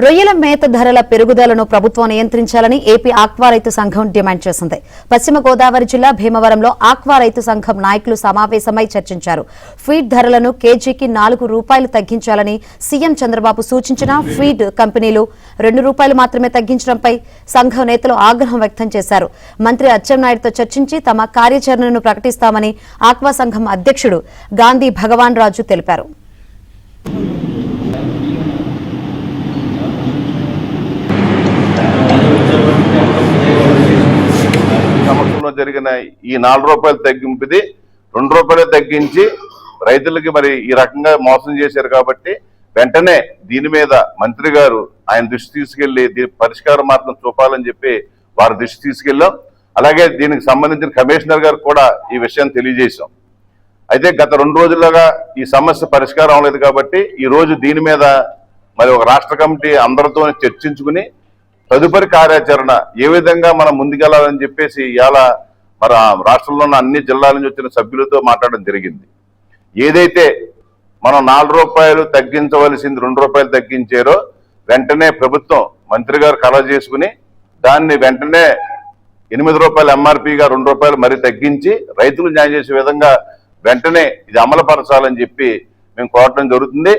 రొయ్యల మేత ధరల పెరుగుదలను ప్రభుత్వం నియంత్రించాలని ఏపీ ఆక్వా రైతు సంఘం డిమాండ్ చేసింది. పశ్చిమ గోదావరి జిల్లా భీమవరంలో ఆక్వా రైతు సంఘం నాయకులు సమావేశమై చర్చించారు. ఫీడ్ ధరలను కేజీకి ₹4 తగ్గించాలని సీఎం చంద్రబాబు సూచించినా ఫీడ్ కంపెనీలు ₹2 మాత్రమే తగ్గించడంపై సంఘం నేతలు ఆగ్రహం వ్యక్తం చేశారు. మంత్రి అచ్చెన్నాయుడుతో చర్చించి తమ కార్యాచరణను ప్రకటిస్తామని ఆక్వా సంఘం అధ్యక్షుడు గాంధీ భగవాన్ రాజు తెలిపారు. సంవత్సరంలో జరిగిన ఈ ₹4 తగ్గింపుది ₹2 తగ్గించి రైతులకి మరి ఈ రకంగా మోసం చేశారు కాబట్టి వెంటనే దీని మీద మంత్రి గారు ఆయన దృష్టి తీసుకెళ్లి పరిష్కార మార్గం చూపాలని చెప్పి వారి దృష్టి తీసుకెళ్ళాం. అలాగే దీనికి సంబంధించిన కమిషనర్ గారు కూడా ఈ విషయాన్ని తెలియజేశాం. అయితే గత 2 రోజులుగా ఈ సమస్య పరిష్కారం అవ్వలేదు కాబట్టి ఈ రోజు దీని మీద మరి ఒక రాష్ట్ర కమిటీ అందరితో చర్చించుకుని తదుపరి కార్యాచరణ ఏ విధంగా మనం ముందుకెళ్లాలని చెప్పేసి ఇవాళ మన రాష్ట్రంలో ఉన్న అన్ని జిల్లాల నుంచి వచ్చిన సభ్యులతో మాట్లాడడం జరిగింది. ఏదైతే మనం ₹4 తగ్గించవలసింది ₹2 తగ్గించారో వెంటనే ప్రభుత్వం మంత్రి గారు కలవ చేసుకుని దాన్ని వెంటనే ₹8 ఎంఆర్పీగా ₹2 మరి తగ్గించి రైతులు న్యాయం చేసే విధంగా వెంటనే ఇది అమలుపరచాలని చెప్పి మేము కోరడం జరుగుతుంది.